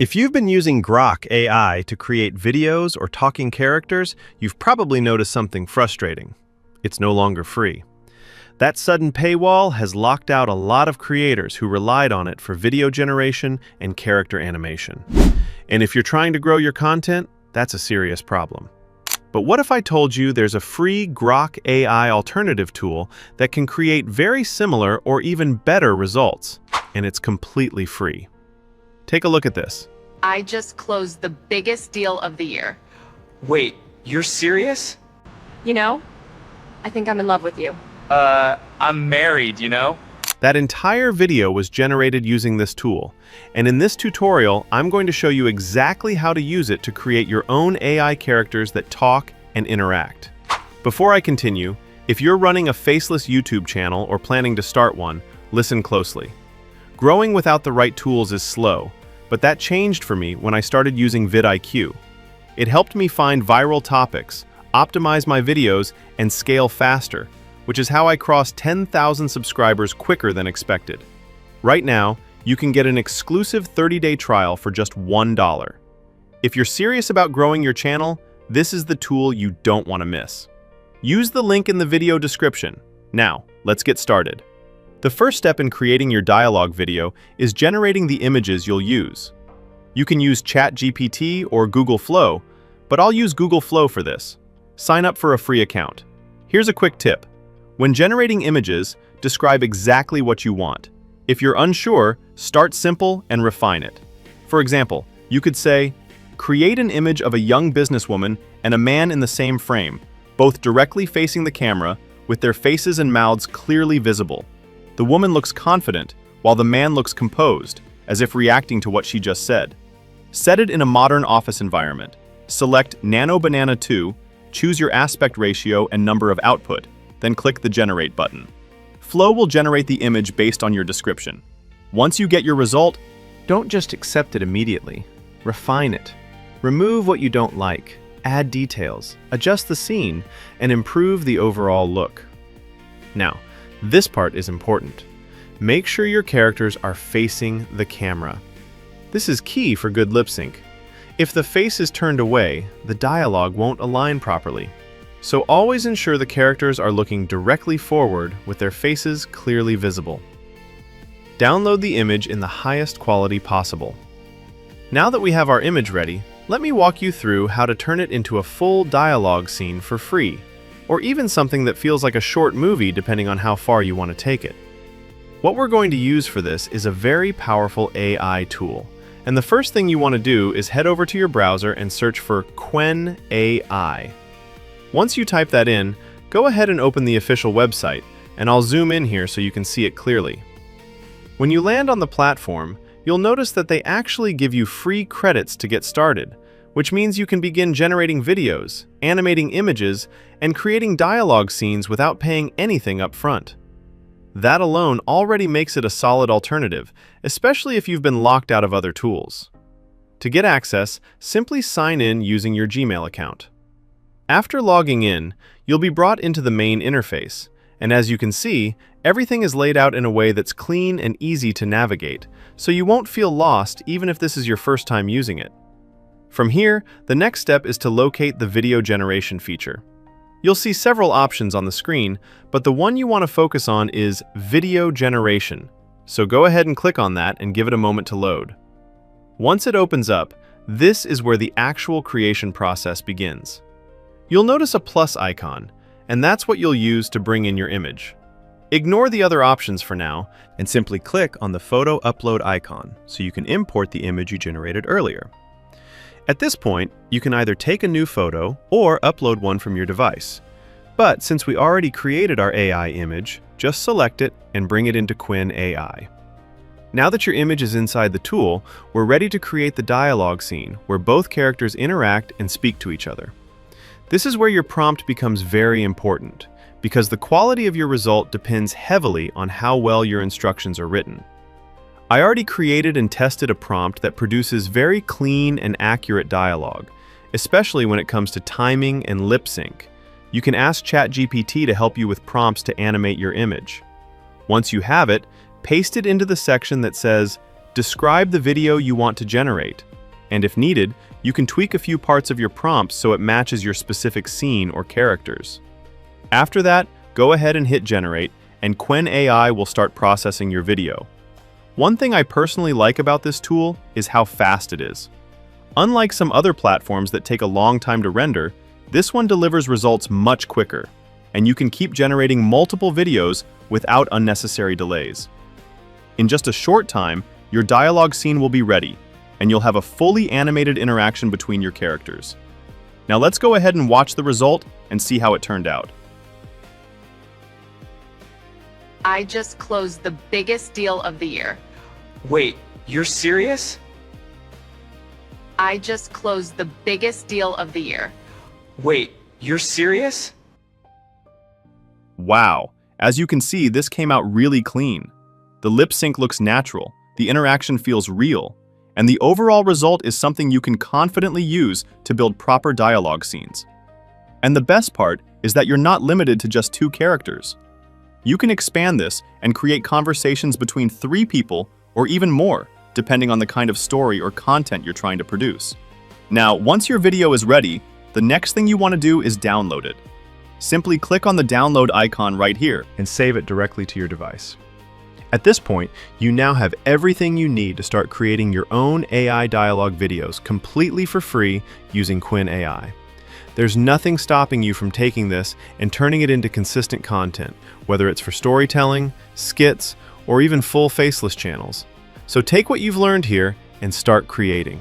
If you've been using Grok AI to create videos or talking characters, you've probably noticed something frustrating. It's no longer free. That sudden paywall has locked out a lot of creators who relied on it for video generation and character animation. And if you're trying to grow your content, that's a serious problem. But what if I told you there's a free Grok AI alternative tool that can create very similar or even better results, and it's completely free? Take a look at this. I just closed the biggest deal of the year. Wait, you're serious? You know, I think I'm in love with you. I'm married, you know? That entire video was generated using this tool, and in this tutorial, I'm going to show you exactly how to use it to create your own AI characters that talk and interact. Before I continue, if you're running a faceless YouTube channel or planning to start one, listen closely. Growing without the right tools is slow, but that changed for me when I started using vidIQ. It helped me find viral topics, optimize my videos, and scale faster, which is how I crossed 10,000 subscribers quicker than expected. Right now, you can get an exclusive 30-day trial for just $1. If you're serious about growing your channel, this is the tool you don't want to miss. Use the link in the video description. Now, let's get started. The first step in creating your dialogue video is generating the images you'll use. You can use ChatGPT or Google Flow, but I'll use Google Flow for this. Sign up for a free account. Here's a quick tip. When generating images, describe exactly what you want. If you're unsure, start simple and refine it. For example, you could say, create an image of a young businesswoman and a man in the same frame, both directly facing the camera, with their faces and mouths clearly visible. The woman looks confident, while the man looks composed, as if reacting to what she just said. Set it in a modern office environment. Select Nano Banana 2, choose your aspect ratio and number of output, then click the Generate button. Flow will generate the image based on your description. Once you get your result, don't just accept it immediately. Refine it. Remove what you don't like, add details, adjust the scene, and improve the overall look. Now, this part is important. Make sure your characters are facing the camera. This is key for good lip sync. If the face is turned away, the dialogue won't align properly. So always ensure the characters are looking directly forward with their faces clearly visible. Download the image in the highest quality possible. Now that we have our image ready, let me walk you through how to turn it into a full dialogue scene for free, or even something that feels like a short movie depending on how far you want to take it. What we're going to use for this is a very powerful AI tool, and the first thing you want to do is head over to your browser and search for Qwen AI. Once you type that in, go ahead and open the official website, and I'll zoom in here so you can see it clearly. When you land on the platform, you'll notice that they actually give you free credits to get started, which means you can begin generating videos, animating images, and creating dialogue scenes without paying anything up front. That alone already makes it a solid alternative, especially if you've been locked out of other tools. To get access, simply sign in using your Gmail account. After logging in, you'll be brought into the main interface, and as you can see, everything is laid out in a way that's clean and easy to navigate, so you won't feel lost even if this is your first time using it. From here, the next step is to locate the video generation feature. You'll see several options on the screen, but the one you want to focus on is video generation, so go ahead and click on that and give it a moment to load. Once it opens up, this is where the actual creation process begins. You'll notice a plus icon, and that's what you'll use to bring in your image. Ignore the other options for now, and simply click on the photo upload icon so you can import the image you generated earlier. At this point, you can either take a new photo or upload one from your device. But since we already created our AI image, just select it and bring it into Qwen AI. Now that your image is inside the tool, we're ready to create the dialogue scene where both characters interact and speak to each other. This is where your prompt becomes very important, because the quality of your result depends heavily on how well your instructions are written. I already created and tested a prompt that produces very clean and accurate dialogue, especially when it comes to timing and lip sync. You can ask ChatGPT to help you with prompts to animate your image. Once you have it, paste it into the section that says Describe the video you want to generate, and if needed, you can tweak a few parts of your prompts so it matches your specific scene or characters. After that, go ahead and hit generate, and Grok AI will start processing your video. One thing I personally like about this tool is how fast it is. Unlike some other platforms that take a long time to render, this one delivers results much quicker, and you can keep generating multiple videos without unnecessary delays. In just a short time, your dialogue scene will be ready, and you'll have a fully animated interaction between your characters. Now let's go ahead and watch the result and see how it turned out. I just closed the biggest deal of the year. Wait, you're serious? I just closed the biggest deal of the year. Wait, you're serious? Wow, as you can see, this came out really clean. The lip sync looks natural, the interaction feels real, and the overall result is something you can confidently use to build proper dialogue scenes. And the best part is that you're not limited to just 2 characters. You can expand this and create conversations between 3 people or even more, depending on the kind of story or content you're trying to produce. Now, once your video is ready, the next thing you want to do is download it. Simply click on the download icon right here and save it directly to your device. At this point, you now have everything you need to start creating your own AI dialogue videos completely for free using Grok AI. There's nothing stopping you from taking this and turning it into consistent content, whether it's for storytelling, skits, or even full faceless channels. So take what you've learned here and start creating.